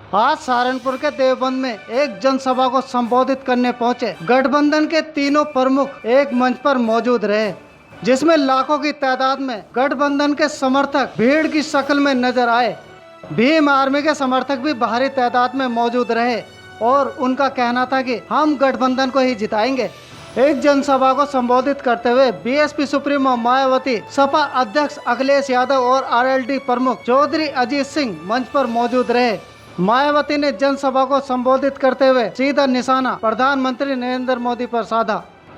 आज सहारनपुर के देवबंद में एक जनसभा को संबोधित करने पहुंचे गठबंधन के तीनों प्रमुख एक मंच पर मौजूद रहे, जिसमें लाखों की तादाद में गठबंधन के समर्थक भीड़ की शक्ल में नजर आए। भीम आर्मी के समर्थक भी भारी तादाद में मौजूद रहे और उनका कहना था कि हम गठबंधन को ही जिताएंगे। एक जनसभा को संबोधित करते हुए बीएसपी सुप्रीमो मायावती, सपा अध्यक्ष अखिलेश यादव और आरएलडी प्रमुख चौधरी अजीत सिंह मंच पर मौजूद रहे। मायावती ने जनसभा को संबोधित करते हुए सीधा निशाना प्रधानमंत्री नरेंद्र मोदी पर साधा।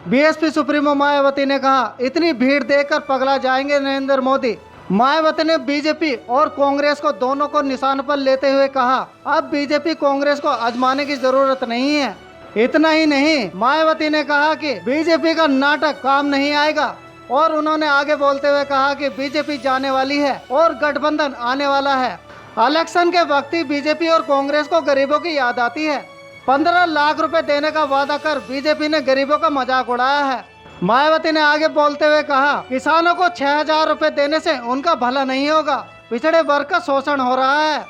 बीएसपी सुप्रीमो मायावती ने कहा, इतनी भीड़ देखकर पगला जाएंगे नरेंद्र मोदी। मायावती ने बीजेपी और कांग्रेस को दोनों को निशान पर लेते हुए कहा, अब बीजेपी कांग्रेस को आजमाने की जरूरत नहीं है। इतना ही नहीं, मायावती ने कहा कि बीजेपी का नाटक काम नहीं आएगा और उन्होंने आगे बोलते हुए कहा कि बीजेपी जाने वाली है और गठबंधन आने वाला है। इलेक्शन के वक्त ही बीजेपी और कांग्रेस को गरीबों की याद आती है। 15 लाख रुपए देने का वादा कर बीजेपी ने गरीबों का मजाक उड़ाया है। मायावती ने आगे बोलते हुए कहा, किसानों को 6,000 रुपए देने से उनका भला नहीं होगा, पिछड़े वर्ग का शोषण हो रहा है।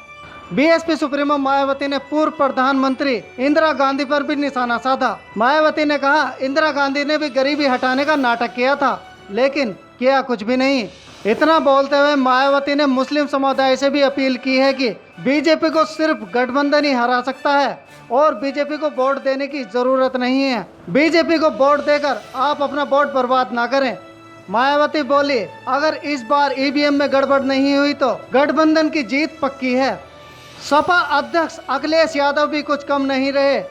बीएसपी सुप्रीमो मायावती ने पूर्व प्रधानमंत्री इंदिरा गांधी पर भी निशाना साधा। मायावती ने कहा, इंदिरा गांधी ने भी गरीबी हटाने का नाटक किया था, लेकिन किया कुछ भी नहीं। इतना बोलते हुए मायावती ने मुस्लिम समुदाय से भी अपील की है कि बीजेपी को सिर्फ गठबंधन ही हरा सकता है और बीजेपी को वोट देने की जरूरत नहीं है। बीजेपी को वोट देकर आप अपना वोट बर्बाद ना करें। मायावती बोली, अगर इस बार ईवीएम में गड़बड़ नहीं हुई तो गठबंधन की जीत पक्की है। सपा अध्यक्ष अखिलेश यादव भी कुछ कम नहीं रहे।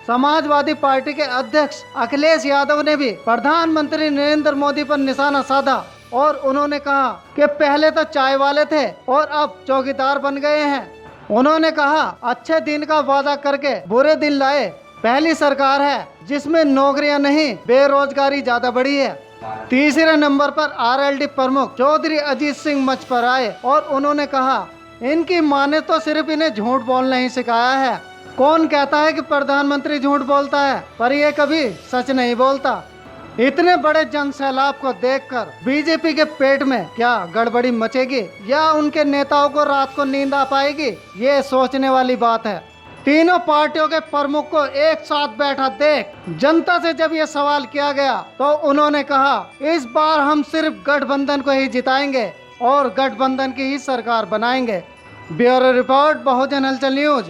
समाजवादी पार्टी के अध्यक्ष अखिलेश यादव ने भी प्रधानमंत्री नरेंद्र मोदी पर निशाना साधा और उन्होंने कहा कि पहले तो चाय वाले थे और अब चौकीदार बन गए हैं। उन्होंने कहा, अच्छे दिन का वादा करके बुरे दिन लाए। पहली सरकार है जिसमें नौकरियां नहीं बेरोजगारी ज्यादा बढ़ी है। तीसरे नंबर पर आरएलडी प्रमुख चौधरी अजीत सिंह मंच पर आए और उन्होंने कहा, इनकी मां ने तो सिर्फ इन्हें झूठ बोलना ही सिखाया है। कौन कहता है कि प्रधानमंत्री झूठ बोलता है, पर ये कभी सच नहीं बोलता। इतने बड़े जन सैलाब को देखकर बीजेपी के पेट में क्या गड़बड़ी मचेगी या उनके नेताओं को रात को नींद आ पाएगी, ये सोचने वाली बात है। तीनों पार्टियों के प्रमुख को एक साथ बैठा देख जनता से जब ये सवाल किया गया तो उन्होंने कहा, इस बार हम सिर्फ गठबंधन को ही जिताएंगे और गठबंधन की ही सरकार बनाएंगे। ब्यूरो रिपोर्ट, बहुजन हलचल न्यूज।